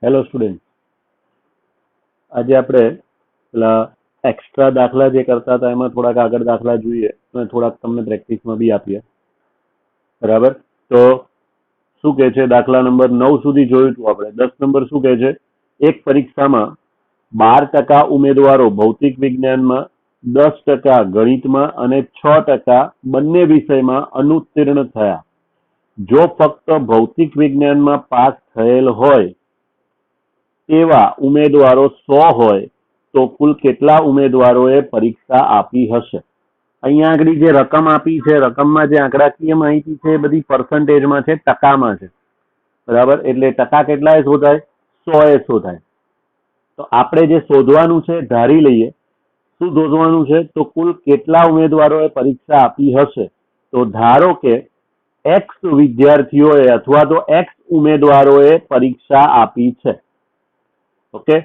Hello student, આજે આપણે પેલા એક્સ્ટ્રા દાખલા જે કરતા હતા એમાં થોડાક આગળ દાખલા જોઈએ અને થોડાક તમને પ્રેક્ટિસમાં બી આપીએ. બરાબર? તો શું કહે છે, દાખલા નંબર 9 સુધી જોયું હતું આપણે. 10 નંબર શું કહે છે, એક પરીક્ષામાં 12% ઉમેદવારો ભૌતિક વિજ્ઞાનમાં, 10% ગણિતમાં અને 6% બંને વિષયમાં અનુત્તીર્ણ થયા. જો ફક્ત ભૌતિક વિજ્ઞાનમાં પાસ થયેલ હોય તેવા ઉમેદવારો 100 હોય તો કુલ કેટલા ઉમેદવારોએ પરીક્ષા આપી હશે? અહીંયા આગળ જે રકમ આપી છે, રકમમાં જે આંકડાકીય માહિતી છે એ બધી પર્સન્ટેજમાં છે, ટકામાં છે. બરાબર? એટલે ટકા કેટલા શોધાય? 100 શોધાય. તો આપણે જે શોધવાનું છે ધારી લઈએ. શું શોધવાનું છે? તો કુલ કેટલા ઉમેદવારોએ પરીક્ષા આપી હશે. તો ધારો કે એક્સ વિદ્યાર્થીઓએ અથવા તો એક્સ ઉમેદવારોએ પરીક્ષા આપી છે. ઓકે,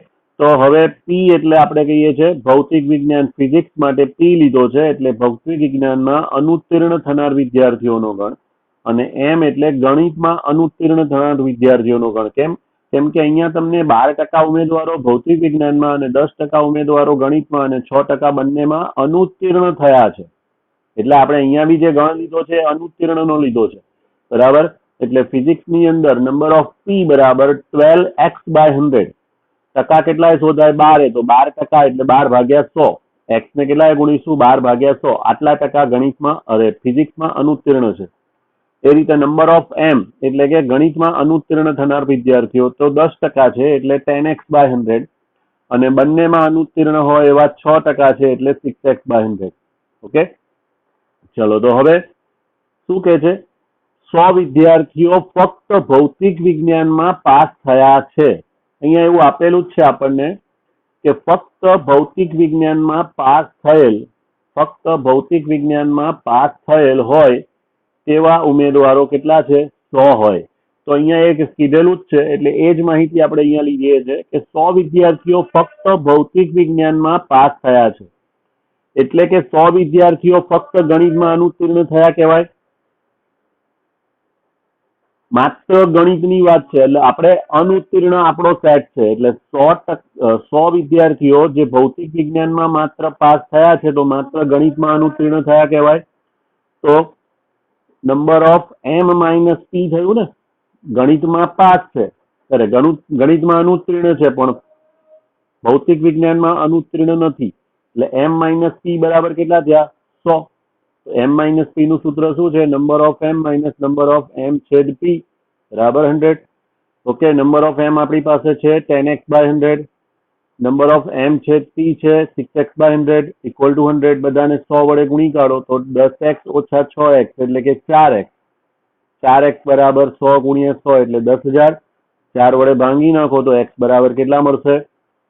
તો હવે પી એટલે આપણે કહીએ છીએ ભૌતિક વિજ્ઞાન, ફિઝિક્સ માટે પી લીધો છે એટલે ભૌતિક વિજ્ઞાનમાં અનુત્તીર્ણ થનાર વિદ્યાર્થીઓનો ગણ, અને એમ એટલે ગણિતમાં અનુત્તીર્ણ થનાર વિદ્યાર્થીઓનો ગણ. કેમ કે અહીંયા તમને 12% ઉમેદવારો ભૌતિક વિજ્ઞાનમાં અને 10% ઉમેદવારો ગણિતમાં અને 6% બંનેમાં અનુત્તીર્ણ થયા છે. એટલે આપણે અહીંયા બી જે ગણ લીધો છે અનુત્તીર્ણનો લીધો છે. બરાબર? એટલે ફિઝિક્સની અંદર નંબર ઓફ પી બરાબર 12x/100. ટકા કેટલા શોધાય? 12. તો 12% એટલે 12/100. એક્સ ને કેટલા ગુણીશું? 12/100. આટલા ટકા ગણિતમાં ફિઝિક્સમાં અનુત્તીર્ણ છે. એ રીતે નંબર ઓફ એમ એટલે કે ગણિતમાં અનુત્તીર્ણ થનાર વિદ્યાર્થીઓ તો 10% છે એટલે 10x/100, અને બંનેમાં અનુત્તીર્ણ હોય એવા 6% છે એટલે 6x/100. ઓકે, ચલો તો હવે શું કે છે, 100 વિદ્યાર્થીઓ ફક્ત ભૌતિક વિજ્ઞાનમાં પાસ થયા છે. અહીંયા એવું આપેલું જ છે આપણને કે ફક્ત ભૌતિક વિજ્ઞાનમાં પાસ થયેલ હોય તેવા ઉમેદવારો કેટલા છે? 100 હોય. તો અહીંયા એક કીધેલું જ છે એટલે એ જ માહિતી આપણે અહીંયા લીધી છે કે 100 વિદ્યાર્થીઓ ફક્ત ભૌતિક વિજ્ઞાનમાં પાસ થયા છે. એટલે કે 100 વિદ્યાર્થીઓ ફક્ત ગણિતમાં અનુત્તીર્ણ થયા કહેવાય. માત્ર ગણિતની વાત છે એટલે આપણે અનુત્તીર્ણ આપણો સેટ છે. એટલે 100 વિદ્યાર્થીઓ જે ભૌતિક વિજ્ઞાનમાં માત્ર પાસ થયા છે તો માત્ર ગણિતમાં અનુત્તીર્ણ થયા કહેવાય. તો નંબર ઓફ એમ માઇનસ પી થયું ને. ગણિતમાં પાસ છે, ગણિતમાં અનુત્તીર્ણ છે પણ ભૌતિક વિજ્ઞાનમાં અનુત્તીર્ણ નથી. એટલે એમ માઇનસ પી બરાબર કેટલા થયા? 100. એમ માઇનસ પી નું સૂત્ર શું છે? Number of M minus number of M છેદ પી બરાબર 100. ઓકે, નંબર ઓફ એમ આપણી પાસે છે 10x/100, નંબર ઓફ એમ છેદ પી છે 6x/100 ઇક્વલ ટુ 100. બધાને 100 વડે ગુણી કાઢો તો 10x ઓછા 6x એટલે કે 4x. 4x બરાબર 100 ગુણ્યા 100 એટલે 10,000. 4 વડે ભાંગી નાખો તો x બરાબર કેટલા મળશે?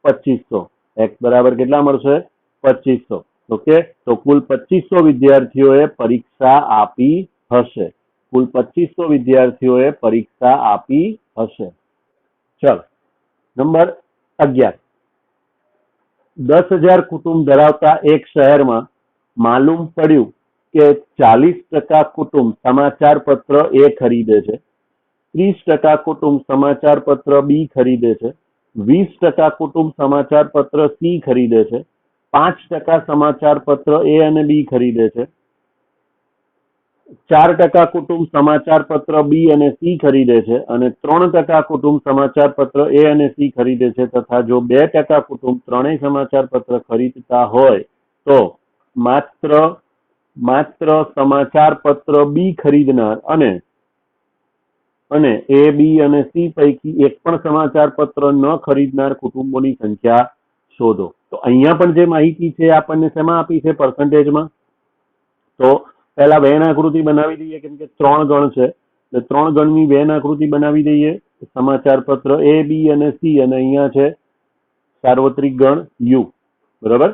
2500. x બરાબર કેટલા મળશે? 2500. ઓકે, તો કુલ 2500 વિદ્યાર્થીઓએ પરીક્ષા આપી હશે. કુલ 2500 વિદ્યાર્થીઓએ પરીક્ષા આપી હશે. ચલો, નંબર 11. 10,000 કુટુંબ ધરાવતા એક શહેરમાં માલુમ પડ્યું કે 40% કુટુંબ સમાચાર પત્ર A ખરીદે છે, 30% કુટુંબ સમાચાર પત્ર B ખરીદે છે, 20% કુટુંબ સમાચાર પત્ર C ખરીદે છે, 5% સમાચાર પત્ર A અને B ખરીદે છે, 4% કુટુંબ સમાચાર પત્ર B અને C ખરીદે છે, અને 3% કુટુંબ સમાચાર પત્ર A અને C ખરીદે છે, તથા જો 2% કુટુંબ ત્રણેય સમાચાર પત્ર ખરીદતા હોય તો માત્ર સમાચાર પત્ર B ખરીદનાર અને A, B અને C પૈકી એક પણ સમાચાર પત્ર ન ખરીદનાર કુટુંબોની સંખ્યા શોધો. તો અહીંયા પણ જે માહિતી છે આપણને શેમાં આપી છે? પર્સન્ટેજમાં. તો પહેલા વેન આકૃતિ બનાવી દઈએ, કેમ કે 3 ગણ છે એટલે 3 ગણની વેન આકૃતિ બનાવી દઈએ. સમાચાર પત્ર A, B અને C, અને અહીંયા છે સાર્વત્રિક ગણ U. બરાબર?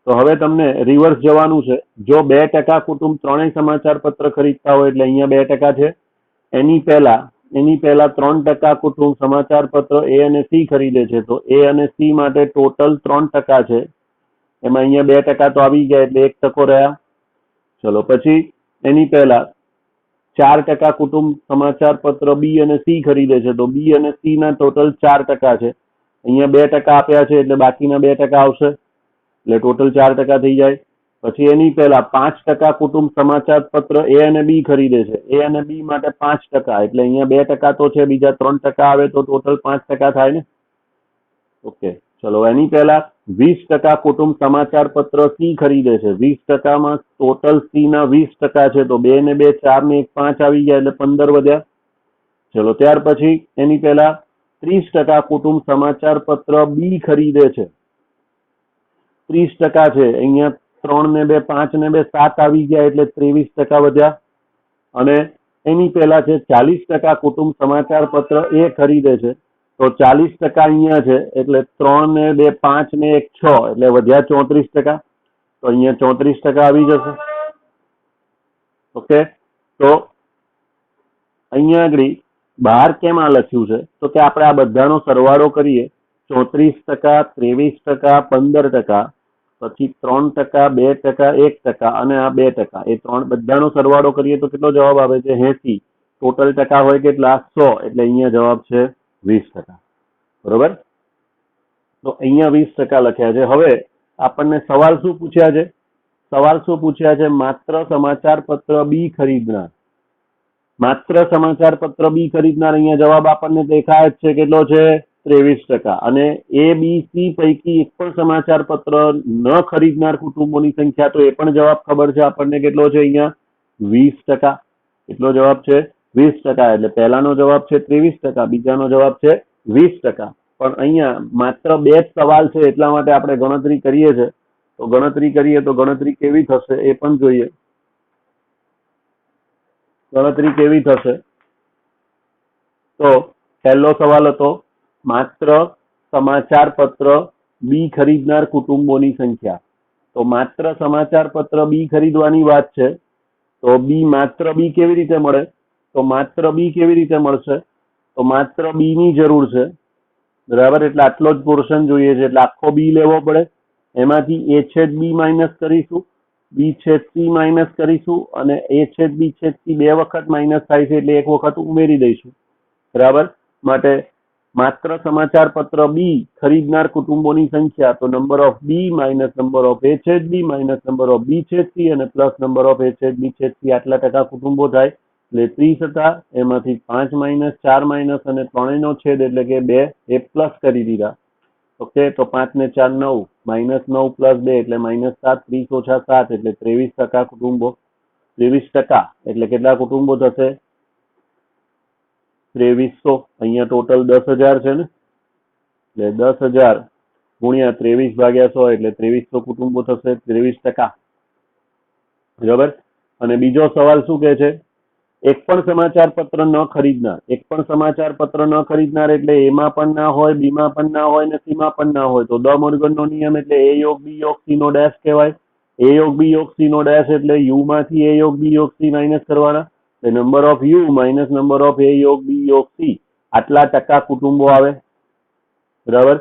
તો હવે તમને રિવર્સ જવાનું છે. જો 2% કુટુંબ ત્રણેય સમાચાર પત્ર ખરીદતા હોય એટલે અહીંયા 2% છે. એની પહેલા 3% કુટુંબ સમાચાર પત્ર A અને C ખરીદે છે, તો A અને C માટે ટોટલ 3% છે. એમાં અહીંયા 2% તો આવી ગયા એટલે 1% રહ્યા. ચલો, પછી એની પહેલા 4% કુટુંબ સમાચાર પત્ર બી અને સી ખરીદે છે, તો બી અને સી ના ટોટલ 4% છે. અહીંયા 2% આપ્યા છે એટલે બાકીના 2% આવશે, એટલે ટોટલ 4% થઈ જાય. પછી એની પહેલા 5% કુટુંબ સમાચાર પત્ર એ અને બી ખરીદે છે. એ અને બી માટે 5%, એટલે અહીંયા 2% તો છે, બીજા 3% આવે તો ટોટલ 5% થાય ને. ઓકે, ચલો એની પહેલા 20% કુટુંબ સમાચાર પત્ર સી ખરીદે છે. 20%માં ટોટલ સી ના 20% છે, તો 2 ને 2 4 ને 1 5 આવી ગયા એટલે 15 વધ્યા. ચલો ત્યાર પછી એની પહેલા 30% કુટુંબ સમાચાર પત્ર બી ખરીદે છે. 30% છે, અહીંયા 3 ને 2 5 ને 2 7 આવી ગયા એટલે 23% વધ્યા. અને એની પહેલા છે 40% કુટુંબ સમાચાર પત્ર એ ખરીદે છે, તો 40% અહીંયા છે એટલે 3 ને 2 5 ને 1 6 એટલે વધ્યા 34%, તો અહીંયા 34% આવી જશે. ઓકે, તો અહીંયા આગળ બહાર કેમ આ લખ્યું છે, તો કે આપણે આ બધાનો સરવાળો કરીએ. 34%, 23%, 15%, પછી 3%, 2%, 1% અને આ 2%, એ ત્રણ બધાનો સરવાળો કરીએ તો કેટલો જવાબ આવે છે? 80. ટોટલ ટકા હોય કેટલા? 100, એટલે અહીંયા જવાબ છે 20%. બરોબર, તો અહીંયા 20% લખ્યા છે. હવે આપણને સવાલ શું પૂછ્યા છે? સવાલ શું પૂછ્યા છે? માત્ર સમાચાર પત્ર બી ખરીદનાર. માત્ર સમાચાર પત્ર બી ખરીદનાર, અહીંયા જવાબ આપણને દેખાય જ છે, કેટલો છે? 23%. અને એ બી સી પૈકી એક પણ સમાચાર પત્ર ન ખરીદનાર કુટુંબોની સંખ્યા, તો એ પણ જવાબ ખબર છે આપણને, કેટલો છે? અહીંયા 20%. કેટલો જવાબ છે? 20%. એટલે પહેલાનો જવાબ છે 23%, બીજાનો જવાબ છે 20%. પણ અહીંયા માત્ર 2 જ સવાલ છે એટલા માટે આપણે ગણતરી કરીએ છીએ. તો ગણતરી કરીએ તો ગણતરી કેવી થશે એ પણ જોઈએ. ગણતરી કેવી થશે? તો પહેલો સવાલ હતો માત્ર સમાચાર પત્ર બી ખરીદનાર કુટુંબોની સંખ્યા. તો માત્ર સમાચાર પત્ર બી ખરીદવાની વાત છે, તો બી માત્ર બી કેવી રીતે મળે? તો માત્ર બી કેવી રીતે મળશે? તો માત્ર બી ની જરૂર છે, બરાબર, એટલે આટલો જ પોર્શન જોઈએ છે, એટલે આખો બી લેવો પડે. એમાંથી એ છેદ બી માઇનસ કરીશું, બી છેદ સી માઇનસ કરીશું, અને એ છેદ બી છેદ સી 2 વખત માઇનસ થાય છે એટલે 1 વખત ઉમેરી દઈશું. બરાબર, માટે માત્ર સમાચાર પત્ર બી ખરીદનાર કુટુંબોની સંખ્યા, તો number of B minus number of A છેદ B minus number of B છેદ સી અને પ્લસ નંબર ઓફ એ છેદ બી છેદ સી, આટલા ટકા કુટુંબો થાય. એટલે 30 હતા, એમાંથી 5 માઇનસ 4 માઇનસ અને 3 નો છેદ એટલે કે 2 એ પ્લસ કરી દીધા. ઓકે, તો 5 ને 4 9, માઇનસ 9 પ્લસ 2 એટલે -7, 30 ઓછા 7 એટલે 23% કુટુંબો. 23% એટલે કેટલા કુટુંબો થશે? 2300. અહીંયા ટોટલ 10,000 છે ને, એટલે 10,000 ગુણ્યા 23/100 એટલે 2300 કુટુંબો થશે. 23%. બરાબર. અને બીજો સવાલ શું કહે છે? એક પણ સમાચાર પત્ર ન ખરીદનાર. એક પણ સમાચાર પત્ર ન ખરીદનાર એટલે એમાં પણ ના હોય, બીમાં પણ ના હોય, ને સીમાં પણ ના હોય. તો ડ મોર્ગનનો નિયમ એટલે એ યોગ બી યોગ સી નો ડેશ કહેવાય. એ યોગ બી યોગ સી નો ડેશ એટલે યુ માંથી એ યોગ બી યોગ સી માઇનસ કરવાના. Number of U minus number of A યોગ બી યોગ સી, આટલા ટકા કુટુંબો આવે. બરાબર,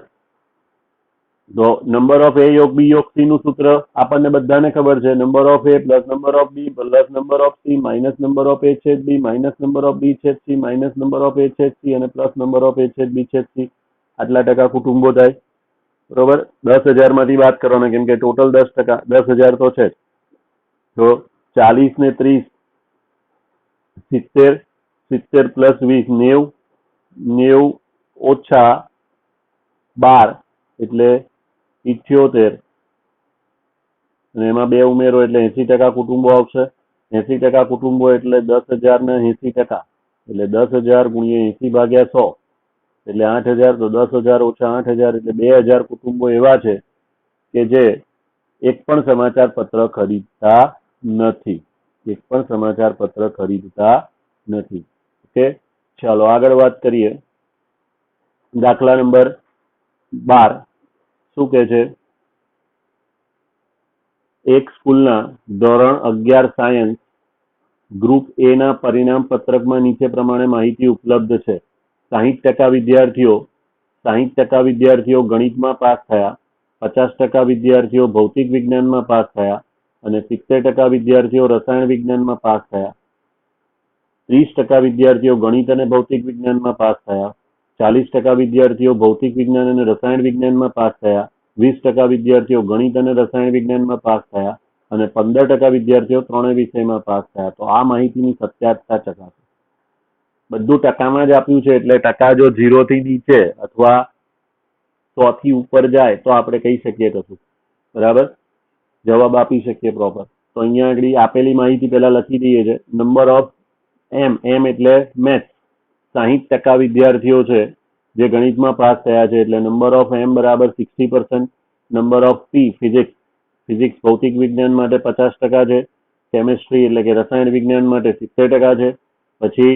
તો નંબર ઓફ એ યોગ બી યોગ સી નું સૂત્ર આપણને બધાને ખબર છે. Number of A plus number of B plus number of C minus number of A છેદ B minus number of B છેદ C minus number of A છેદ સી અને પ્લસ નંબર ઓફ એ છેદ બી છેદ સી, આટલા ટકા કુટુંબો થાય. બરોબર, 10,000 માંથી વાત કરવાના, કેમ કે ટોટલ 10%, 10,000 તો છે. તો 40 ને 30 70, 70 પ્લસ 20 90, 90 ઓછા 12 એટલે 78, અને એમાં 2 ઉમેરો એટલે 80% કુટુંબો આવશે. 80% કુટુંબો એટલે 10,000 ને 80%, એટલે 10,000 ગુણ્યા 80/100 એટલે 8,000. તો 10,000 ઓછા 8,000 એટલે 2,000 કુટુંબો એવા છે કે જે એક પણ સમાચાર પત્ર ખરીદતા નથી. એક પણ સમાચાર પત્ર ખરીદતા નથી. ઓકે, ચાલો આગળ વાત કરીએ. દાખલા નંબર 12 શું કે છે? એક સ્કૂલના ધોરણ 11 સાયન્સ ગ્રુપ એ ના પરિણામ પત્રકમાં નીચે પ્રમાણે માહિતી ઉપલબ્ધ છે. 60% વિદ્યાર્થીઓ ગણિતમાં પાસ થયા, 50% વિદ્યાર્થીઓ ભૌતિક વિજ્ઞાનમાં પાસ થયા અને 70% વિદ્યાર્થીઓ રસાયણ વિજ્ઞાનમાં પાસ થયા. 30% વિદ્યાર્થીઓ ગણિત અને ભૌતિક વિજ્ઞાનમાં પાસ થયા, 40% વિદ્યાર્થીઓ ભૌતિક વિજ્ઞાન અને રસાયણ વિજ્ઞાનમાં પાસ થયા, 20% વિદ્યાર્થીઓ ગણિત અને રસાયણ વિજ્ઞાનમાં પાસ થયા અને 15% વિદ્યાર્થીઓ ત્રણેય વિષયમાં પાસ થયા. તો આ માહિતીની સત્યાસતા ચકાસો. બધું ટકામાં જ આપ્યું છે, એટલે ટકા જો 0 થી નીચે અથવા 100 થી ઉપર જાય તો આપણે કહી શકીએ કશું. બરાબર, જવાબ આપી શકીએ પ્રોપર. તો અહીંયા આગળ આપેલી માહિતી પહેલા લખી દઈએ છે. નંબર ઓફ એમ એટલે મેથ્સ, 60% વિદ્યાર્થીઓ છે જે ગણિતમાં પાસ થયા છે, એટલે નંબર ઓફ એમ બરાબર 60%. નંબર ઓફ પી ફિઝિક્સ ભૌતિક વિજ્ઞાન માટે 50% છે, કેમિસ્ટ્રી એટલે કે રસાયણ વિજ્ઞાન માટે 70% છે, પછી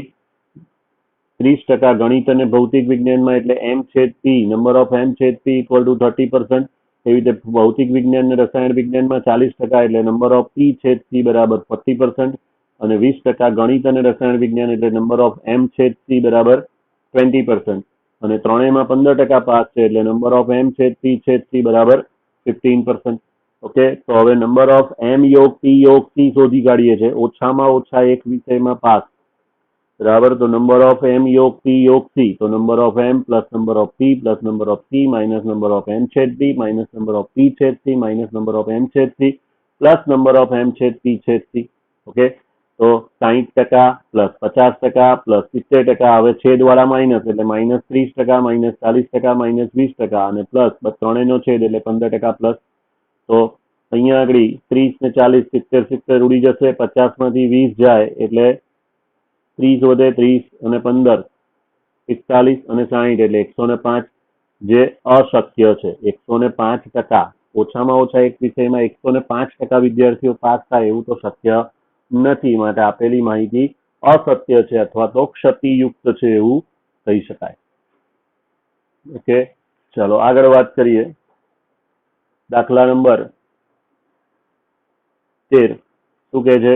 30% ગણિત અને ભૌતિક વિજ્ઞાનમાં એટલે એમ છેદ પી, નંબર ઓફ એમ છેદ પી ઇક્વલ ટુ 30%. એવી રીતે ભૌતિક વિજ્ઞાન અને રસાયણ વિજ્ઞાનમાં 40% એટલે નંબર ઓફ પી છેદ પી બરાબર 40%. અને 20% ગણિત અને રસાયણ વિજ્ઞાન એટલે નંબર ઓફ એમ છેદ સી બરાબર 20%. અને ત્રણેયમાં 15% પાસ છે, એટલે નંબર ઓફ એમ છેદ પી છેદ સી બરાબર 15%. ઓકે, તો હવે નંબર ઓફ એમ યોગ પી યોગ સી શોધી કાઢીએ છીએ. ઓછામાં ઓછા એક વિષયમાં પાસ. બરાબર, તો નંબર ઓફ એમ યોગ પી યોગ સી, તો number of M plus number of P plus number of C minus number of M છેદ P minus number of P છેદ C minus number of M છેદ C plus number of M છેદ P છેદ C. Okay, તો 60% plus 50% plus 70%, હવે છેદવાળા minus એટલે minus 30%, minus 40%, minus 20% અને plus ત્રણેયનો છેદ એટલે 15% પ્લસ. તો અહીંયા આગળ 30 ને 40 70 ઉડી જશે, 50 માંથી 20 જાય એટલે 30 વધે, 30 અને 15 41 અને 60 એટલે 105, જે અશક્ય છે. 105%, ઓછામાં ઓછા એક વિષયમાં 105% વિદ્યાર્થીઓ પાસ થાય એવું તો શક્ય નથી. માટે આપેલી માહિતી અસત્ય છે અથવા તો ક્ષતિયુક્ત છે એવું કહી શકાય. ઓકે, ચલો આગળ વાત કરીએ. દાખલા નંબર 13 શું કહે છે?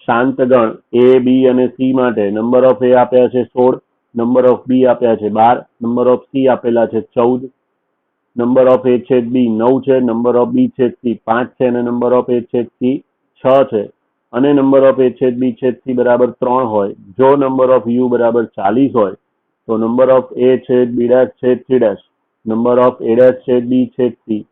શાંત ગણ એ બી અને સી માટે નંબર ઓફ એ આપ્યા છે 16, નંબર ઓફ બી આપ્યા છે 12, નંબર ઓફ સી આપેલા છે 14, નંબર ઓફ એ છેદ બી 9 છે, નંબર ઓફ બી છેદ સી 5 છે અને નંબર ઓફ એ છેદ સી 6 છે અને નંબર ઓફ એ છેદ બી છેદ સી બરાબર 3 હોય. જો નંબર ઓફ યુ બરાબર 40 હોય તો નંબર ઓફ એ છેદ બી ડેશ છેદ C dash, number of A dash છેદ બી છેદ C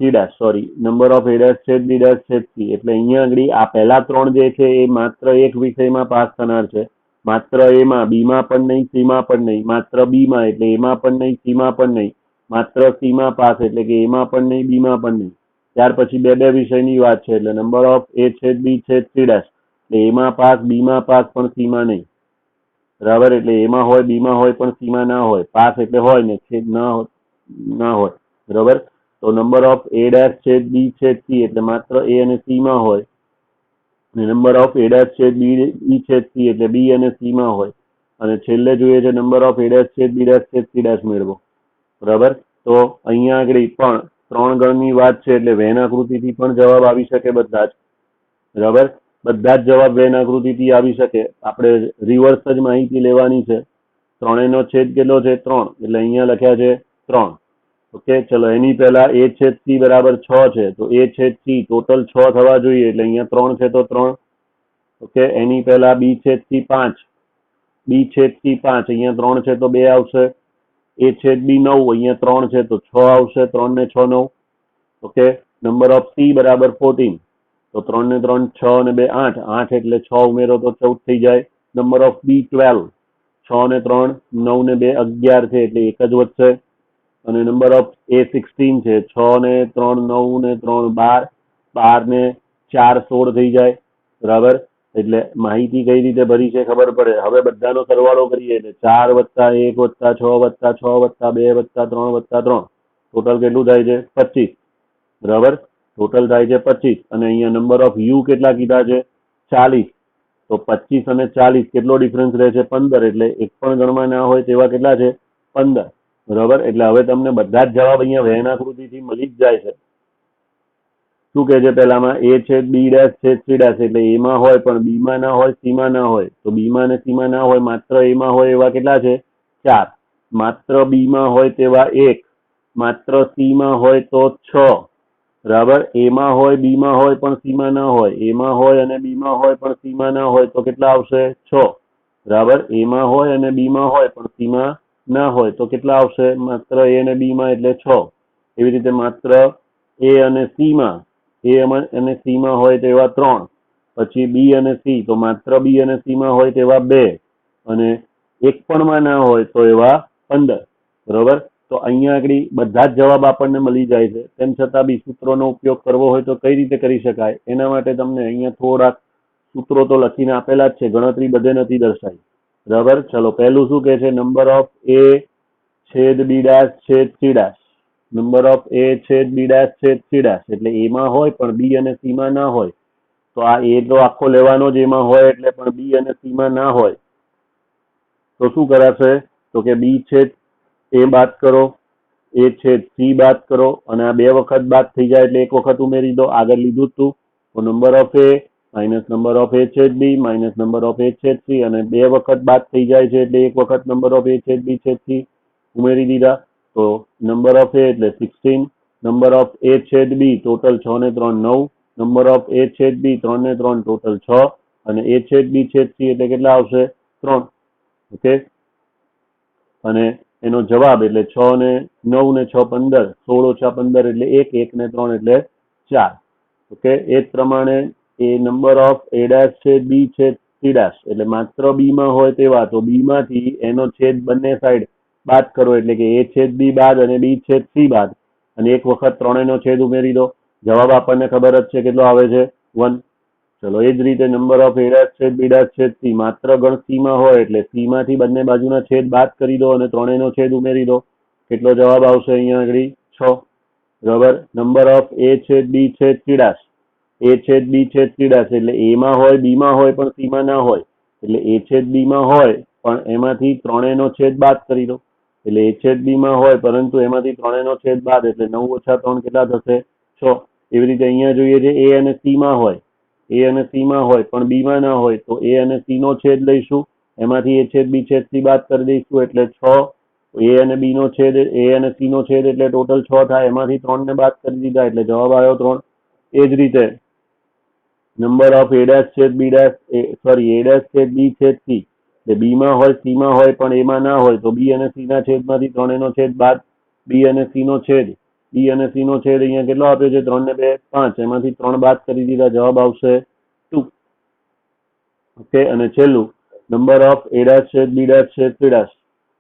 number of A dash છેદ બી ડેશ છેદ સી. એટલે અહીંયા આગળ આ પહેલા ત્રણ જે છે એ માત્ર એક વિષયમાં પાસ થનાર છે. માત્ર એમાં, બીમાં પણ નહીં, સીમાં પણ નહીં. માત્ર બીમાં એટલે એમાં પણ નહીં, સીમાં પણ નહીં. માત્ર સીમાં પાસ એટલે કે એમાં પણ નહીં, બીમાં પણ નહીં. ત્યાર પછી બે વિષયની વાત છે, એટલે નંબર ઓફ એ છેદ બી છેદ સી ડેશ એટલે એમાં પાસ, બીમાં પાસ પણ સીમાં નહીં. બરાબર, એટલે એમાં હોય, બીમાં હોય પણ સીમાં ના હોય. પાસ એટલે હોય ને છેદ ના હોય. બરાબર, તો નંબર ઓફ એ ડેશ છેદ બી છેદ સી એટલે માત્ર એ અને સી માં હોય. નંબર ઓફ એ ડેશ છેદ બી છેદ સી એટલે બી અને સી માં હોય. અને છેલ્લે જોઈએ છે નંબર ઓફ એ ડેશ છેદ બી ડેશ છેદ સી ડેશ મેળવો. બરાબર, તો અહીંયા આગળ પણ ત્રણ ગણની વાત છે, એટલે વેન આકૃતિથી પણ જવાબ આવી શકે બધા જ. બરાબર, બધા જ જવાબ વેન આકૃતિથી આવી શકે. આપણે રિવર્સ જ માહિતી લેવાની છે. ત્રણેયનો છેદ કેટલો છે? 3, એટલે અહીંયા લખ્યા છે 3. ઓકે, ચલો એની પહેલા એ છેદ સી બરાબર 6 છે, તો એ છેદ સી ટોટલ 6 થવા જોઈએ, એટલે અહીંયા 3 છે તો 3. ઓકે, એની પહેલા બી છેદ સી 5, બી છેદ સી 5 અહીંયા 3 છે તો 2 આવશે. એ છેદ બી 9 અહીંયા 3 છે તો 6 આવશે. 3 ને 6 9. ઓકે, નંબર ઓફ સી બરાબર 14, તો 3 ને 3 6 અને 2 8, 8 એટલે 6 ઉમેરો તો 14 થઈ જાય. નંબર ઓફ બી 12, 6 ને 3 9 ને 2 11 છે એટલે એક જ વધશે. અને નંબર ઓફ એ 16 છે, 6 ને 3 9 ને 3 12, 12 ને 4 16 થઈ જાય. બરાબર, એટલે માહિતી કઈ રીતે ભરી છે ખબર પડે. હવે બધાનો સરવાળો કરીએ એટલે 4 વત્તા 1 વત્તા 6 વત્તા 6 વત્તા 2 વત્તા 3 વત્તા 3, ટોટલ કેટલું થાય છે? 25. બરાબર, ટોટલ થાય છે 25. અને અહીંયા નંબર ઓફ યુ કેટલા કીધા છે? 40. તો 25 અને 40 કેટલો ડિફરન્સ રહે છે? 15. એટલે એક પણ ગણમાં ના હોય તેવા કેટલા છે? 15. બરાબર, એટલે હવે તમને બધા જ જવાબ અહીંયા વેન આકૃતિથી મળી જ જાય છે. શું કે છે પહેલામાં? એ છેદ બી ડેશ છેદ સી ડેશ એટલે એમાં હોય પણ બીમાં ના હોય, સીમાં ના હોય. તો બીમાં ને સીમાં ના હોય, માત્ર એમાં હોય એવા કેટલા છે? 4. માત્ર બીમાં હોય તેવા 1, માત્ર સીમાં હોય તો 6, બરાબર. એમાં હોય, બીમાં હોય પણ સીમાં ના હોય, એમાં હોય અને બીમાં હોય પણ સીમાં ના હોય તો કેટલા આવશે? 6. બરાબર. એમાં હોય અને બીમાં હોય પણ સીમાં ના હોય તો કેટલા આવશે? માત્ર એ અને બીમાં એટલે 6. એવી રીતે માત્ર એ અને સીમાં, અને સીમાં હોય તેવા 3. પછી બી અને સી તો માત્ર બી અને સીમાં હોય તેવા 2. અને એક પણ માં ના હોય તો એવા 15. બરોબર. તો અહીંયા આગળ બધા જ જવાબ આપણને મળી જાય છે. તેમ છતાં બી સૂત્રોનો ઉપયોગ કરવો હોય તો કઈ રીતે કરી શકાય? એના માટે તમને અહીંયા થોડાક સૂત્રો તો લખીને આપેલા જ છે, ગણતરી બધે નથી દર્શાવી. બરાબર. ચલો, પહેલું શું કહે છે? નંબર ઓફ એ છેદ બી ડેશ છેદ C dash. Number of A છેદ બી ડેશ છેદ સી ડેશ એટલે એમાં હોય પણ બી અને સી માં ના હોય. તો આ એ તો આખો લેવાનો જ, એમાં હોય એટલે, પણ બી અને સી માં ના હોય તો શું કરાશે? તો કે બી છેદ એ બાદ કરો, એ છેદ સી બાદ કરો, અને આ 2 વખત બાદ થઈ જાય એટલે એક વખત ઉમેરી દો. આગળ લીધું જ તું. તો number of A minus number of A છેદ B minus number of A છેદ સી, અને 2 વખત બાદ થઈ જાય છે એટલે એક વખત નંબર ઓફ એ છેદ બી છેદ સી ઉમેરી દીધા. તો નંબર ઓફ એ એટલે 16, નંબર ઓફ એ છેદ બી ટોટલ 6 ને 3 9, નંબર ઓફ એ છેદ બી 3 ને 3 ટોટલ 6, અને એ છેદ બી છેદ સી એટલે કેટલા આવશે? 3. ઓકે. અને એનો જવાબ એટલે 6 ને 9 ને 6 15, 16 ઓછા 15 એટલે 1, 1 ને 3 એટલે 4. ઓકે. એ જ પ્રમાણે એ નંબર ઓફ એ ડેશ છે બી છે સી ડેશ એટલે માત્ર બી માં હોય તેવા, તો બી માંથી એનો છેદ બંને સાઈડ બાદ કરો એટલે કે એ છેદ બી બાદ અને બી છેદ સી બાદ, અને એક વખત ત્રણેયનો છેદ ઉમેરી દો. જવાબ આપણને ખબર જ છે કેટલો આવે છે? 1. ચલો, એ જ રીતે નંબર ઓફ એ ડેશ છેદ બી ડેશ છેદ સી, માત્ર ગણ સી માં હોય એટલે સી માંથી બંને બાજુના છેદ બાદ કરી દો અને ત્રણેયનો છેદ ઉમેરી દો. કેટલો જવાબ આવશે અહીંયા આગળ? 6. બરાબર. નંબર ઓફ એ છેદ બી છેદ સી ડેશ, એ છેદ બી છેદ સી ડેશ એટલે એ માં હોય, બી માં હોય પણ સી માં ના હોય. એટલે એ છેદ બી માં હોય પણ એમાંથી ત્રણેયનો છેદ બાદ કરી દો. એટલે એ છેદ બી માં હોય પરંતુ એમાંથી ત્રણેયનો છેદ બાદ એટલે 9 ઓછા 3 કેટલા થશે? 6. એવી રીતે અહીંયા જોઈએ છે એ અને સી માં હોય, એ અને સી માં હોય પણ બી માં ના હોય તો એ અને સી નો છેદ લઈશું, એમાંથી એ છેદ બી છેદ સી બાદ કરી દઈશું એટલે 6. એ અને બી નો છેદ, એ અને સી નો છેદ એટલે ટોટલ 6 થાય. એમાંથી 3 ને બાદ કરી દીધા એટલે જવાબ આવ્યો 3. એ જ રીતે નંબર ઓફ એ ડેશ છેદ બી ડેશ એ ડેશ છેદ બી છેદ સી એટલે બી માં હોય, સી માં હોય પણ એમાં ના હોય તો બી અને સી ના છેદમાંથી ત્રણેયનો છેદ બાદ, બી અને સી નો છેદ, બી અને સી નો છેદ અહીંયા કેટલો આપ્યો છે? 3 ને 2 5, એમાંથી 3 બાદ કરી દીધા, જવાબ આવશે 2. ઓકે. અને છેલ્લું નંબર ઓફ એ ડેશ છેદ બી ડેશ છેદ સી ડેશ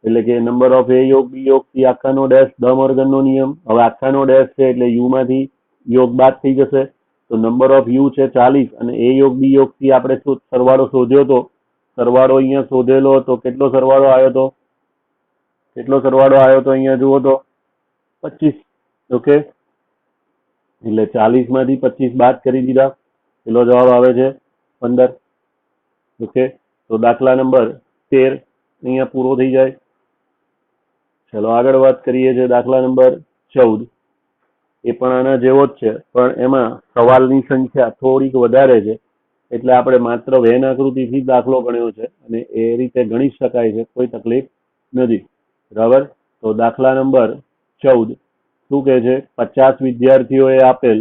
એટલે કે નંબર ઓફ એ યોગ બી યોગ સી આખાનો ડેશ, ધ મોર્ગનનો નિયમ. હવે આખાનો ડેશ છે એટલે યુ માંથી યોગ બાદ થઈ જશે. તો નંબર ઓફ યુ છે 40 અને એ યોગ બી યોગ સી આપણે સરવાળો શોધ્યો તો, સરવાળો અહીંયા શોધેલો હતો. કેટલો સરવાળો આવ્યો તો? કેટલો સરવાળો આવ્યો તો અહીંયા જુઓ તો 25. ઓકે. એટલે 40 માંથી 25 બાદ કરી દીધા. પેલો જવાબ આવે છે 15. ઓકે. તો દાખલા નંબર 13 અહીંયા પૂરો થઈ જાય. ચલો, આગળ વાત કરીએ છીએ દાખલા નંબર 14. એ પણ આના જેવો જ છે, પણ એમાં સવાલની સંખ્યા થોડીક વધારે છે એટલે આપણે માત્ર વેન આકૃતિથી દાખલો ગણ્યો છે અને એ રીતે ગણી શકાય છે, કોઈ તકલીફ નથી. બરાબર. તો દાખલા નંબર 14 શું કહે છે? 50 વિદ્યાર્થીઓએ આપેલ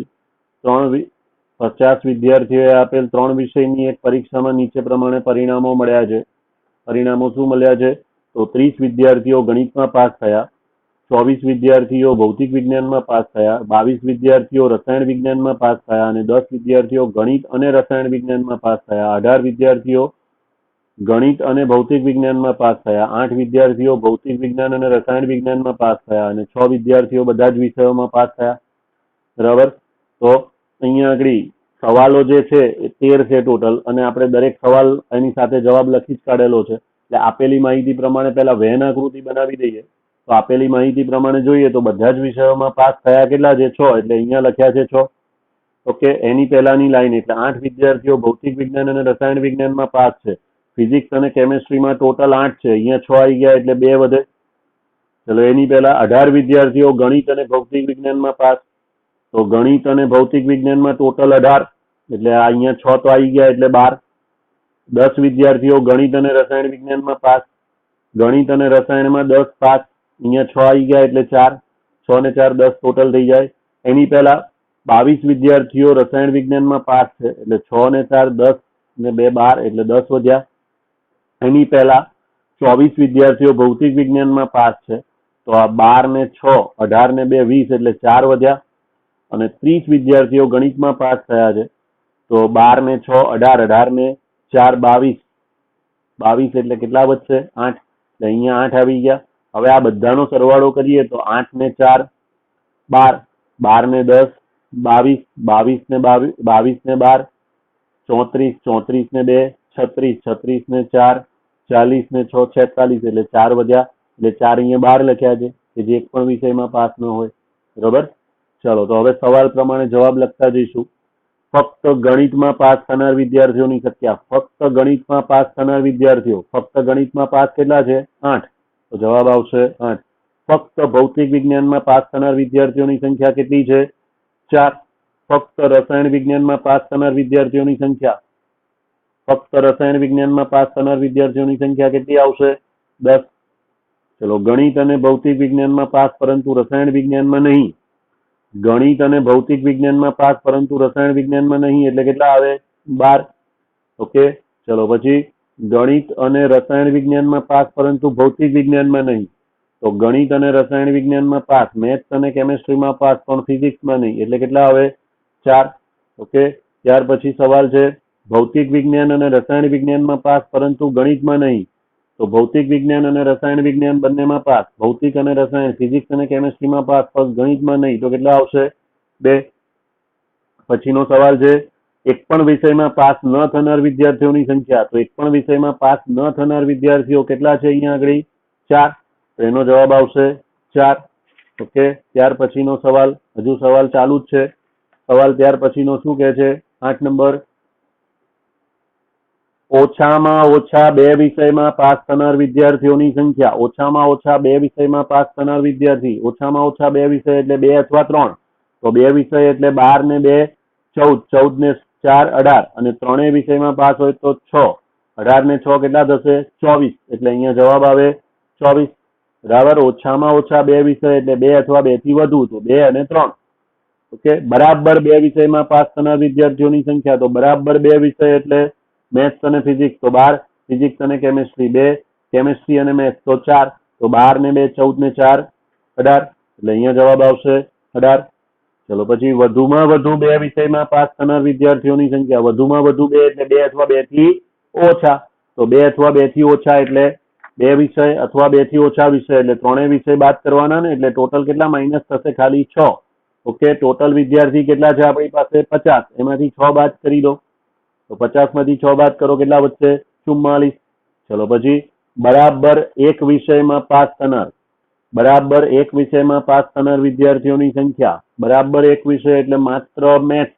3 વિષયની એક પરીક્ષામાં નીચે પ્રમાણે પરિણામો મળ્યા છે. પરિણામો શું મળ્યા છે? તો 30 વિદ્યાર્થીઓ ગણિતમાં પાસ થયા, 24 વિદ્યાર્થીઓ ભૌતિક વિજ્ઞાનમાં પાસ થયા, 22 વિદ્યાર્થીઓ રસાયણ વિજ્ઞાનમાં પાસ થયા અને 10 વિદ્યાર્થીઓ ગણિત અને રસાયણ વિજ્ઞાનમાં પાસ થયા, 18 વિદ્યાર્થીઓ ગણિત અને ભૌતિક વિજ્ઞાનમાં પાસ થયા, 8 વિદ્યાર્થીઓ ભૌતિક વિજ્ઞાન અને રસાયણ વિજ્ઞાનમાં પાસ થયા અને 6 વિદ્યાર્થીઓ બધા જ વિષયોમાં પાસ થયા. બરાબર. તો અહીંયા આગળ સવાલો જે છે એ 13 છે ટોટલ, અને આપણે દરેક સવાલ એની સાથે જવાબ લખી જ કાઢેલો છે. એટલે આપેલી માહિતી પ્રમાણે પહેલા વેન આકૃતિ બનાવી દઈએ. તો આપેલી માહિતી પ્રમાણે જોઈએ તો બધા જ વિષયોમાં પાસ થયા કેટલા છે? 6. એટલે અહીંયા લખ્યા છે 6. ઓકે. એની પહેલાની લાઈન એટલે 8 વિદ્યાર્થીઓ ભૌતિક વિજ્ઞાન અને રસાયણ વિજ્ઞાનમાં પાસ છે. ફિઝિક્સ અને કેમેસ્ટ્રીમાં ટોટલ 8 છે, અહીંયા 6 આવી ગયા એટલે 2 વધે. ચલો, એની પહેલા 18 વિદ્યાર્થીઓ ગણિત અને ભૌતિક વિજ્ઞાનમાં પાસ. તો ગણિત અને ભૌતિક વિજ્ઞાનમાં ટોટલ 18 એટલે અહીંયા 6 તો આવી ગયા એટલે 12. 10 વિદ્યાર્થીઓ ગણિત અને રસાયણ વિજ્ઞાનમાં પાસ. ગણિત અને રસાયણમાં 10 પાસ, અહીંયા 6 આવી ગયા એટલે 4. 6 ને 4 10 ટોટલ થઈ જાય. એની પહેલા 22 વિદ્યાર્થીઓ રસાયણ વિજ્ઞાનમાં પાસ છે, એટલે 6 ને 4 10 ને 2 12 એટલે 10 વધ્યા. એની પહેલા 24 વિદ્યાર્થીઓ ભૌતિક વિજ્ઞાનમાં પાસ છે, તો આ 12 ને 6 18 ને 2 20 એટલે 4 વધ્યા. અને 30 વિદ્યાર્થીઓ ગણિતમાં પાસ થયા છે, તો 12 ને 6 18 18 ને 4 22 22 એટલે કેટલા વધશે 8, એટલે અહીંયા 8 આવી ગયા. હવે આ બધાનો સરવાળો કરીએ તો 8 ને 4 12 12 ને 10 22 22 ને 22 ને 12 34 34 ને 2 36 36 ને 4 40 ને 6 46 એટલે 4 વધ્યા. એટલે 4 અહીંયા 12 લખ્યા છે કે જે એક પણ વિષયમાં પાસ ન હોય. બરોબર. ચલો તો હવે સવાલ પ્રમાણે જવાબ લખતા જઈશું. ફક્ત ગણિતમાં પાસ થનાર વિદ્યાર્થીઓની સંખ્યા, ફક્ત ગણિતમાં પાસ થનાર વિદ્યાર્થીઓ, ફક્ત ગણિતમાં પાસ કેટલા છે 8, તો જવાબ આવશે 8. ફક્ત ભૌતિક વિજ્ઞાનમાં પાસ થનાર વિદ્યાર્થીઓની સંખ્યા કેટલી છે 4. ફક્ત રસાયણ વિજ્ઞાનમાં પાસ થનાર વિદ્યાર્થીઓની સંખ્યા, ફક્ત રસાયણ વિજ્ઞાનમાં પાસ થનાર વિદ્યાર્થીઓની સંખ્યા કેટલી આવશે 10. ચલો ગણિત અને ભૌતિક વિજ્ઞાનમાં પાસ પરંતુ રસાયણ વિજ્ઞાનમાં નહીં, ગણિત અને ભૌતિક વિજ્ઞાનમાં પાસ પરંતુ રસાયણ વિજ્ઞાનમાં નહીં એટલે કેટલા આવે 12. ઓકે. ચલો પછી ગણિત અને રસાયણ વિજ્ઞાનમાં પાસ પરંતુ ભૌતિક વિજ્ઞાનમાં નહીં, તો ગણિત અને રસાયણ વિજ્ઞાનમાં પાસ, મેથ્સ અને કેમેસ્ટ્રીમાં પાસ પણ ફિઝિક્સમાં નહીં એટલે કેટલા આવે 4. ઓકે. ત્યાર પછી સવાલ છે ભૌતિક વિજ્ઞાન અને રસાયણ વિજ્ઞાનમાં પાસ પરંતુ ગણિતમાં નહીં, તો ભૌતિક વિજ્ઞાન અને રસાયણ વિજ્ઞાન બંનેમાં પાસ, ભૌતિક અને રસાયણ ફિઝિક્સ અને કેમેસ્ટ્રીમાં પાસ પણ ગણિતમાં નહીં, તો કેટલા આવશે 2. પછીનો સવાલ છે એક પણ વિષયમાં પાસ ન થનાર વિદ્યાર્થીઓની સંખ્યા, તો એક પણ વિષયમાં પાસ ન થનાર વિદ્યાર્થીઓ કેટલા છે અહીંયા આગળ 4, તો એનો જવાબ આવશે 4. ઓકે. ત્યાર પછીનો સવાલ, હજુ સવાલ ચાલુ જ છે. સવાલ ત્યાર પછીનો શું કહે છે 8 નંબર, ઓછામાં ઓછા 2 વિષયમાં પાસ થનાર વિદ્યાર્થીઓની સંખ્યા, ઓછામાં ઓછા 2 વિષયમાં પાસ થનાર વિદ્યાર્થી, ઓછામાં ઓછા 2 વિષય એટલે 2 અથવા 3, તો 2 વિષય એટલે 12 ને 2 14, 14 ને 4 18 અને ત્રણેય વિષયમાં પાસ હોય તો 6, 18 ને 6 કેટલા થશે 24, એટલે અહીંયા જવાબ આવે 24. બરાબર. ઓછામાં ઓછા 2 વિષય એટલે 2 અથવા 2 થી વધુ, તો 2 અને 3. ઓકે. બરાબર 2 વિષયમાં પાસ થનાર વિદ્યાર્થીઓની સંખ્યા, તો બરાબર 2 વિષય એટલે મેથ્સ અને ફિઝિક્સ તો 12, ફિઝિક્સ અને કેમેસ્ટ્રી 2, કેમેસ્ટ્રી અને મેથ્સ તો 4, તો 12 ને 2 14 ને 4 18, એટલે અહીંયા જવાબ આવશે 18. ચલો પછી વધુમાં વધુ 2 વિષયમાં પાસ થનાર વિદ્યાર્થીઓની સંખ્યા, વધુમાં વધુ 2 એટલે 2 અથવા 2 થી ઓછા, તો 2 અથવા 2 થી ઓછા એટલે 2 વિષય અથવા 2 થી ઓછા વિષય એટલે ત્રણેય વિષય બાદ કરવાના ને, એટલે ટોટલ કેટલા માઇનસ થશે ખાલી 6. ઓકે. ટોટલ વિદ્યાર્થી કેટલા છે આપણી પાસે 50, એમાંથી 6 બાદ કરી દો, તો 50 માંથી 6 બાદ કરો કેટલા વધશે 44. ચલો પછી બરાબર એક વિષયમાં પાસ થનાર, બરાબર એક વિષયમાં પાસ થનાર વિદ્યાર્થીઓની સંખ્યા, બરાબર એક વિષય એટલે માત્ર મેથ્સ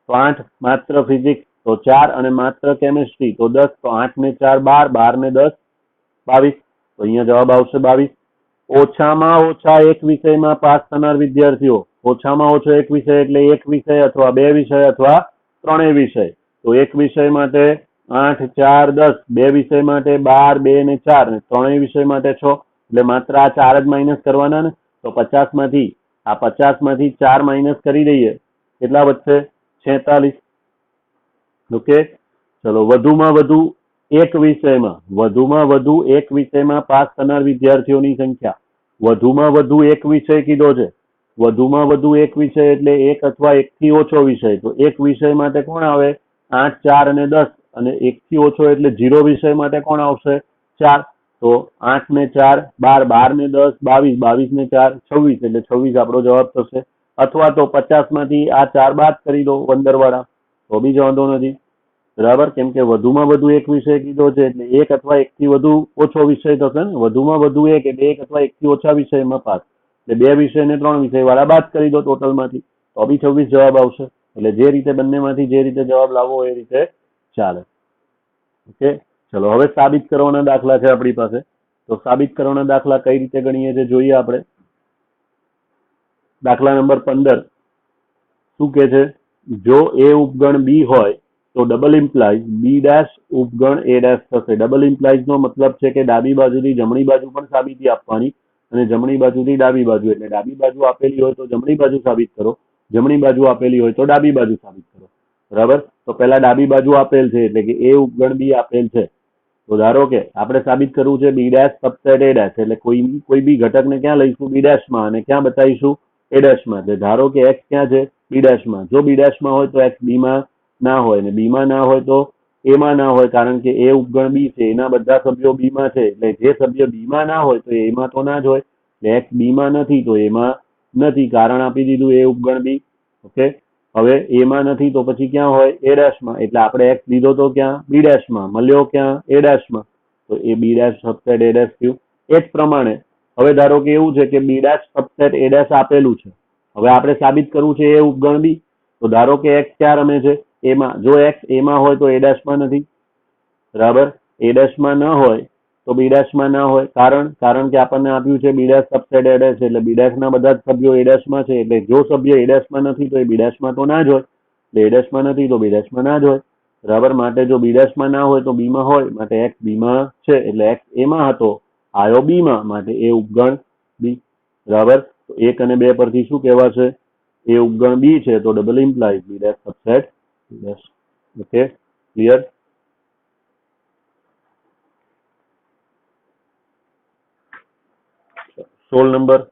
તો 8, માત્ર ફિઝિક્સ તો 4 અને માત્ર કેમેસ્ટ્રી તો 10, તો 8 ને 4 12, 12 ને 10 22, તો અહીંયા જવાબ આવશે 22. ઓછામાં ઓછા એક વિષયમાં પાસ થનાર વિદ્યાર્થીઓ, ઓછામાં ઓછો એક વિષય એટલે એક વિષય અથવા 2 વિષય અથવા ત્રણેય વિષય, તો એક વિષય માટે 8 4 10, 2 વિષય માટે 12 2 ને 4 ને ત્રણેય વિષય માટે 6, એટલે માત્ર આ 4 જ માઇનસ કરવાના ને, તો 50 માંથી આ 50 માંથી 4 માઇનસ કરી દઈએ કેટલા વધશે 46. ઓકે. ચલો વધુમાં વધુ એક વિષયમાં, વધુમાં વધુ એક વિષયમાં પાસ થનાર વિદ્યાર્થીઓની સંખ્યા, વધુમાં વધુ એક વિષય કીધો છે, વધુમાં વધુ એક વિષય એટલે એક અથવા એક થી ઓછો વિષય, તો એક વિષય માટે કોણ આવે 8 4 અને 10, અને એક થી ઓછો એટલે 0 વિષય માટે કોણ આવશે 4, તો 8 ને 4 12, 12 ને 10 22, 22 ને 4 26, એટલે 26 આપણો જવાબ થશે. અથવા તો 50 માંથી આ 4 બાદ કરી દો 15 વાળા, તો બી વાંધો નથી. બરાબર. કેમ કે વધુમાં વધુ એક વિષય કીધો છે એટલે એક અથવા એક થી વધુ ઓછો વિષય થશે ને, વધુમાં વધુ એક એટલે એક અથવા એક થી ઓછા વિષયમાં પાસ, એટલે 2 વિષય ને 3 વિષય વાળા બાદ કરી દો ટોટલ માંથી, તો બી 26 જવાબ આવશે. એટલે જે રીતે બંનેમાંથી જે રીતે જવાબ લાવવો એ રીતે ચાલે. ઓકે. ચલો હવે સાબિત કરવાના દાખલા છે આપણી પાસે, તો સાબિત કરવાના દાખલા કઈ રીતે ગણીએ છે જોઈએ આપણે. દાખલા નંબર 15 શું કે છે, જો A ઉપગણ B હોય તો ડબલ ઇમ્પ્લાઇઝ B ડેશ ઉપગણ A ડેશ થશે. ડબલ ઇમ્પ્લાઇઝ નો મતલબ છે કે ડાબી બાજુથી જમણી બાજુ પણ સાબિતી આપવાની અને જમણી બાજુથી ડાબી બાજુ, એટલે ડાબી બાજુ આપેલી હોય તો જમણી બાજુ સાબિત કરો, જમણી બાજુ આપેલી હોય તો ડાબી બાજુ સાબિત કરો. બરાબર, તો પહેલા ડાબી બાજુ આપેલ છે એટલે કે એ ઉપગણ બી આપેલ છે. તો ધારો કે આપણે સાબિત કરવું છે બી ડેશ સબસેટ એ ડેશ, એટલે કોઈ બી ઘટકને ક્યાં લઈશું? બી ડેશમાં, અને ક્યાં બતાવીશું? એ ડેશમાં. એટલે ધારો કે એક્સ ક્યાં છે? બી ડેશમાં. જો બી ડેશમાં હોય તો એક્સ બીમાં ના હોય, ને બીમાં ના હોય તો એમાં ના હોય, કારણ કે એ ઉપગણ બી છે, એના બધા સભ્યો બીમાં છે, એટલે જે સભ્ય બીમાં ના હોય તો એમાં તો ના જ હોય. એટલે એક્સ બીમાં નથી તો એમાં નથી, કારણ આપી દીધું એ ઉપગણ બી. ઓકે, હવે એમાં નથી તો પછી ક્યાં હોય? એ ડેશમાં. એટલે આપણે એક્સ લીધો તો ક્યાં? બી ડેશમાં. મળ્યો ક્યાં? એ ડેશમાં. તો A B dash subset A dash થયું. એ જ પ્રમાણે હવે ધારો કે એવું છે કે બી ડેશ સબસેટ એ ડેશ આપેલું છે. હવે આપણે સાબિત કરવું છે એ ઉપગણ બી. તો ધારો કે એક્સ ક્યાં રમે છે? એમાં. જો એક્સ એમાં હોય તો એ ડેશમાં નથી. બરાબર, એ ડેશમાં ન હોય તો બી ડેશમાં ના હોય. કારણ કે આપણને આપ્યું છે બી ડેશ સબસેટ એ ડેશ, એટલે બી ડેશના બધા જ સભ્યો એ ડેશમાં છે. એટલે જો સભ્ય એ ડેશમાં નથી તો એ બી ડેશમાં તો ના જ હોય. એટલે એ ડેશમાં નથી તો બી ડેશમાં ના જ હોય. બરાબર, માટે જો બી ડેશમાં ના હોય તો બીમાં હોય, માટે એક્સ બીમાં છે. એટલે એક્સ એમાં હતો, આયો બીમાં, માટે એ ઉપગણ બી. બરાબર, તો 1 અને 2 પરથી શું કહેવાશે? એ ઉપગણ બી છે, તો double implies B dash subset B dash. Okay, clear? 16 number.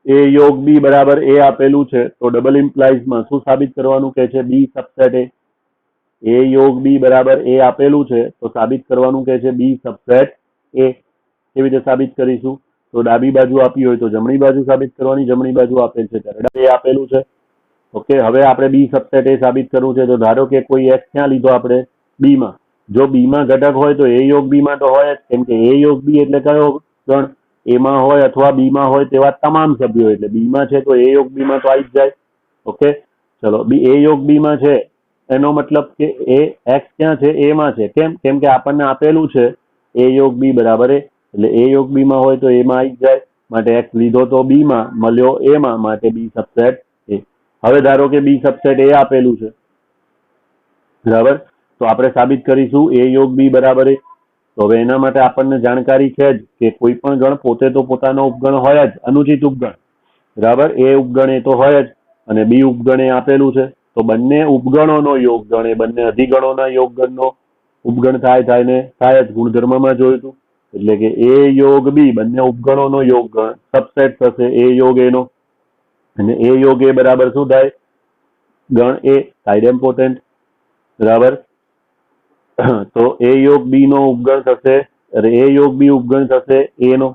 A યોગ બી બરાબર એ આપેલું છે, તો ડબલ ઇમ્પ્લાઇઝમાં શું સાબિત કરવાનું કહે છે? બી સબસેટ એ. એ યોગ બી બરાબર એ આપેલું છે તો સાબિત કરવાનું કહે છે બી સબસેટ એ. કેવી રીતે સાબિત કરીશું? તો ડાબી બાજુ આપી હોય તો જમણી બાજુ સાબિત કરવાની, જમણી બાજુ આપેલ છે ત્યારે એ આપેલું છે. ઓકે, હવે આપણે બી સબસેટ એ સાબિત કરવું છે. તો ધારો કે કોઈ એક્સ ક્યાં લીધો આપણે? બીમાં. જો બીમાં ઘટક હોય તો એ યોગ બીમાં તો હોય જ, કેમ કે એ યોગ બી એટલે કયો ગણ? એમાં હોય અથવા બીમાં હોય તેવા તમામ સભ્યો. એટલે બીમાં છે તો એ યોગ બીમાં તો આવી જ જાય. ઓકે, ચલો, બી એ યોગ બીમાં છે એનો મતલબ કે એ એક્સ ક્યાં છે? એમાં છે. કેમ કે આપણને આપેલું છે એ યોગ બી બરાબર એ, એટલે એ યોગ બીમાં હોય તો એમાં આવી જ જાય. માટે એક્સ લીધો તો બીમાં, મળ્યો એમાં, માટે બી સબસેટ એ. હવે ધારો કે બી સબસેટ એ આપેલું છે. બરાબર, તો આપણે સાબિત કરીશું એ યોગ બી બરાબર એ. તો હવે એના માટે આપણને જાણકારી છે જ કે કોઈ પણ ગણ પોતે તો પોતાનો ઉપગણ હોય જ, અનુચિત ઉપગણ. બરાબર, એ ઉપગણ એ તો હોય જ, અને બી ઉપગણ એ આપેલું છે. તો બંને ઉપગણોનો યોગગણ એ બંને અધિગણોના યોગગણનો ઉપગણ થાય ને થાય જ. ગુણધર્મમાં જોયું હતું. એટલે કે એ યોગ બી બંને ઉપગણોનો યોગગણ સબસેટ થશે એ યોગ એનો. અને એ યોગ એ બરાબર શું થાય? ગણ એ આઇડેમ્પોટેન્ટ. બરાબર, તો એ યોગ બી નો ઉપગણ થશે, અરે એ યોગ બી ઉપગણ થશે એ નો.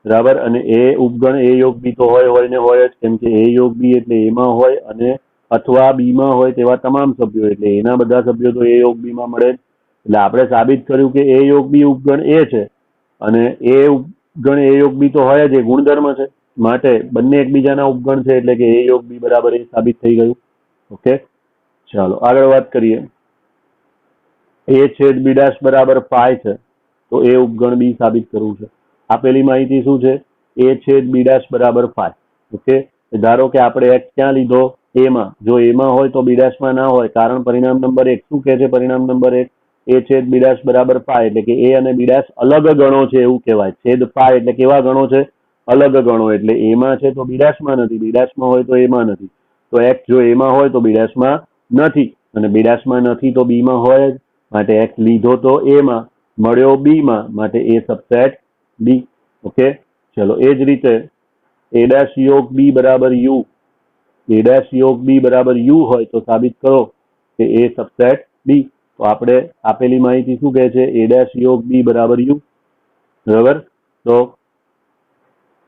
બરાબર, અને એ ઉપગણ એ યોગ બી તો હોય ને હોય જ, કેમ કે એ યોગ બી એટલે એમાં હોય અને અથવા બીમાં હોય તેવા તમામ સભ્યો. એટલે એના બધા સભ્યો તો એ યોગ બીમાં મળે જ. એટલે આપણે સાબિત કર્યું કે એ યોગ બી ઉપગણ એ છે, અને એ ઉપગણ એ યોગ બી તો હોય જ, એ ગુણધર્મ છે. માટે બંને એકબીજાના ઉપગણ છે, એટલે કે એ યોગ બી બરાબર એ સાબિત થઈ ગયું. ઓકે, ચાલો આગળ વાત કરીએ. એ છેદ બી ડેશ બરાબર પાય છે, તો એ ઉપગણ બી સાબિત કરવું છે. આપેલી માહિતી શું છે? એ છેદ બી ડેશ બરાબર પાય. ઓકે, ધારો કે આપણે એક્સ ક્યાં લીધો? એમાં. જો એમાં હોય તો બી ડેશમાં ના હોય, કારણ પરિણામ નંબર 1 શું કહે છે? પરિણામ નંબર 1 એ છેદ બી ડેશ બરાબર પાય, એટલે કે એ અને બી ડેશ અલગ ગણો છે એવું કહેવાય. છેદ પાય એટલે કેવા ગણો છે? અલગ ગણો. એટલે એમાં છે તો બી ડેશમાં નથી, બી ડેશમાં હોય તો એમાં નથી. તો એક્સ જો એમાં હોય તો બી ડેશમાં નથી, અને બી ડેશમાં નથી તો બીમાં હોય જ. માટે એક્સ લીધો તો એમાં, મળ્યો બીમાં, માટે એ સબસેટ બી. ઓકે, ચલો એ જ રીતે એ ડેશ યોગ બી બરાબર યુ. એ ડેશ યોગ બી બરાબર યુ હોય તો સાબિત કરો કે એ સબસેટ બી. તો આપણે આપેલી માહિતી શું કહે છે? એ ડેશ યોગ બી બરાબર યુ. બરાબર, તો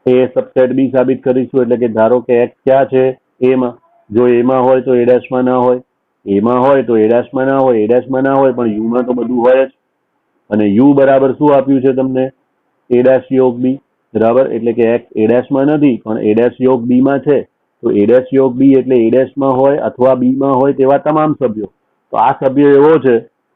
એ સબસેટ બી સાબિત કરીશું. એટલે કે ધારો કે એક્સ ક્યાં છે? એમાં. જો એમાં હોય તો એ ડેશમાં ના હોય, એમાં હોય તો એ ડેશમાં ના હોય, એ ડેશમાં ના હોય પણ યુમાં તો બધું હોય જ. અને યુ બરાબર શું આપ્યું છે તમને? એ ડેશ યોગ બી. બરાબર, એટલે કે એક્સ એ ડેશમાં નથી પણ એ ડેશ યોગ બીમાં છે. તો એ ડેશ યોગ બી એટલે એ ડેશમાં હોય અથવા બીમાં હોય તેવા તમામ સભ્યો. તો આ સભ્ય એવો છે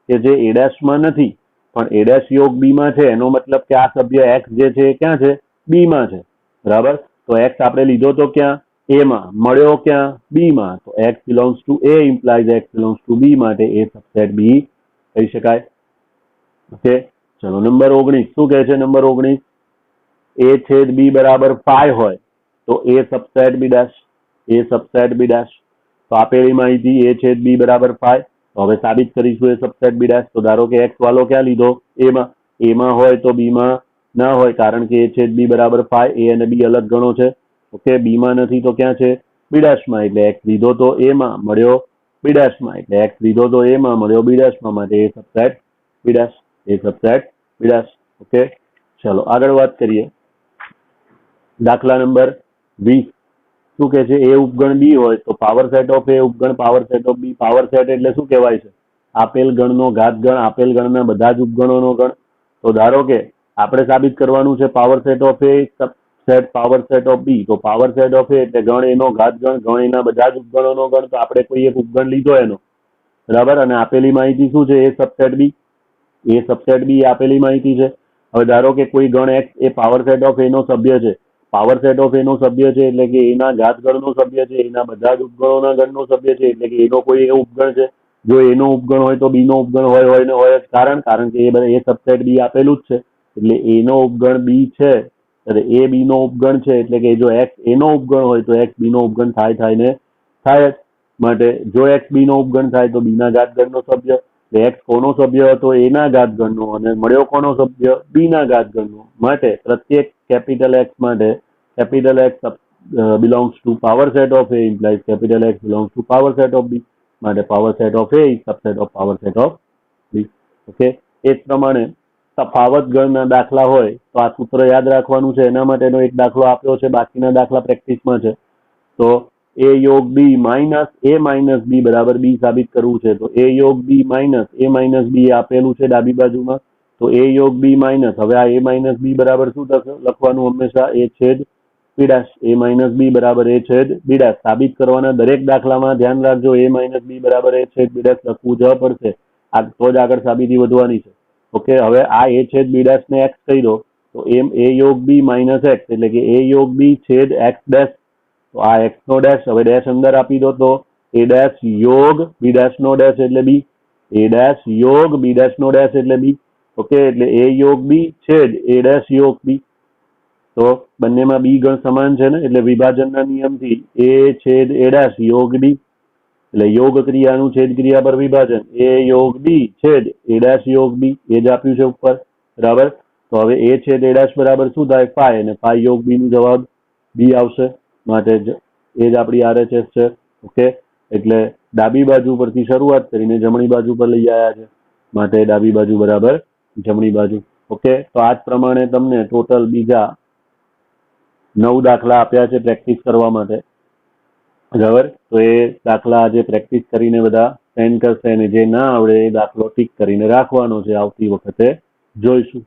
કે જે એ ડેશમાં નથી પણ એ ડેશ યોગ બીમાં છે. એનો મતલબ કે આ સભ્ય એક્સ જે છે એ ક્યાં છે? બીમાં છે. બરાબર, તો એક્સ આપણે લીધો તો ક્યાં? એમાં. મળ્યો ક્યાં? બીમાં. તો x belongs to A implies x belongs to B, માટે એ સબસેટ બી કહી શકાય. ઓકે, ચલો નંબર 19 શું કહે છે? નંબર 19 એ છેદ બી બરાબર 5 હોય તો એ સબસેટ બી ડેશ, એ સબસેટ બી ડેશ. તો આપેલી માહિતી એ છેદ બી બરાબર 5. તો હવે સાબિત કરીશું એ સબસેટ બી ડેશ. તો ધારો કે એક્સ વાળો ક્યાં લીધો? એમાં. એમાં હોય તો બીમાં ના હોય, કારણ કે એ છેદ બી બરાબર 5. એ અને બી અલગ ગણો છે. ઓકે, બીમાં નથી તો ક્યાં છે? બી ડેશમાં. એટલે એક્સ લીધો તો એમાં, મળ્યો બી ડેશમાં. એટલે એક્સ લીધો તો એમાં, મળ્યો બી ડેશમાં. માટે A subset B dash, A subset B dash. Okay, ચલો આગળ વાત કરીએ. દાખલા નંબર 20 શું કે છે? એ ઉપગણ બી હોય તો પાવર સેટ ઓફ એ ઉપગણ power set of B. Power set એટલે શું કહેવાય છે? આપેલ ગણનો ઘાત ગણ, આપેલ ગણના બધા જ ઉપગણોનો ગણ. તો ધારો કે આપણે સાબિત કરવાનું છે power set of a set power set of b. તો પાવર સેટ ઓફ એ એટલે ગણ એનો ઘાત ગણ, ગણ એના બધા જ ઉપગણોનો ગણ. તો આપણે કોઈ એક ઉપગણ લીધો એનો, બરાબર, અને આપેલી માહિતી શું છે? એ સબસેટ બી. એ સબસેટ બી આપેલી માહિતી છે. હવે ધારો કે કોઈ ગણ x A power set of એનો સભ્ય છે. પાવર સેટ ઓફ એનો સભ્ય છે એટલે કે એના ઘાત ગણનો સભ્ય છે, એના બધા જ ઉપગણોના ગણનો સભ્ય છે. એટલે કે એનો કોઈ એવો ઉપગણ છે. જો એનો ઉપગણ હોય તો બીનો ઉપગણ હોય ને હોય જ. કારણ કે એ સબસેટ બી આપેલું જ છે. એટલે એનો ઉપગણ બી છે, એટલે એ બી નો ઉપગણ છે. એટલે કે જો એક્સ એનો ઉપગણ હોય તો એક્સ બી નો ઉપગણ થાય ને થાય જ. માટે જો એક્સ બી નો ઉપગણ થાય તો બીના ઘાત ગણનો સભ્ય. એક્સ કોનો સભ્ય હતો? એના ઘાત ગણનો. અને મળ્યો કોનો સભ્ય? બીના ઘાત ગણનો. માટે પ્રત્યેક કેપિટલ એક્સ માટે capital X belongs to power set of A implies capital X belongs to power set of B. માટે power set of A is subset of power set of B. Okay, એ જ પ્રમાણે તફાવત ગણના દાખલા હોય તો આ સૂત્ર યાદ રાખવાનું છે. એના માટેનો એક દાખલો આપ્યો છે, બાકીના દાખલા પ્રેક્ટિસમાં છે. તો એ યોગ બી માઇનસ એ માઇનસ બી બરાબર બી સાબિત કરવું છે. તો એ યોગ બી માઇનસ એ માઇનસ બી આપેલું છે ડાબી બાજુમાં. તો એ યોગ બી માઇનસ, હવે આ એ માઇનસ બી બરાબર શું લખવાનું? હંમેશા એ છેદ બી ડેશ. એ માઇનસ બી બરાબર એ છેદ બી ડેશ. સાબિત કરવાના દરેક દાખલામાં ધ્યાન રાખજો, એ માઇનસ બી બરાબર એ છેદ બી ડેશ લખવું જ પડશે. તો જ આગળ સાબિતી વધવાની છે. ઓકે, હવે આ એ છેદ બી ડેશ ને એક્સ કહી દો તો એમ એ યોગ બી માઇનસ એક્સ, એટલે કે એ યોગ બી છેદ એક્સ ડેશ. તો આ એક્સ નો ડેશ, હવે ડેશ અંદર આપી દો તો એ ડેશ યોગ બી ડેશ નો ડેશ એટલે બી. એ ડેશ યોગ બી ડેશ નો ડેશ એટલે બી. ઓકે, એટલે એ યોગ બી છેદ એ ડેશ યોગ બી. તો બંનેમાં બી ગણ સમાન છે ને, એટલે વિભાજનના નિયમથી એ છેદ એ ડેશ યોગ બી. એટલે યોગ ક્રિયાનું છેદ ક્રિયા પર વિભાજન. એ યોગ બી છેદ એ ડેશ યોગ બી. એ જ આપ્યું છે ઉપર, બરાબર. તો હવે એ છેદ એ ડેશ બરાબર શું થાય? 5, અને 5 યોગ બી નું જવાબ બી આવશે. માટે એ જ આપણી RHS છે. ઓકે, એટલે ડાબી બાજુ પરથી શરૂઆત કરીને જમણી બાજુ પર લઈ આવ્યા છે. માટે ડાબી બાજુ બરાબર જમણી બાજુ. ઓકે, તો આ જ પ્રમાણે તમને ટોટલ બીજા 9 દાખલા આપ્યા છે પ્રેક્ટિસ કરવા માટે, બરાબર. તો એ દાખલા આજે પ્રેક્ટિસ કરીને બધા સેન્ડ કરશે, અને જે ના આવડે એ દાખલો ટીક કરીને રાખવાનો છે. આવતી વખતે જોઈશું.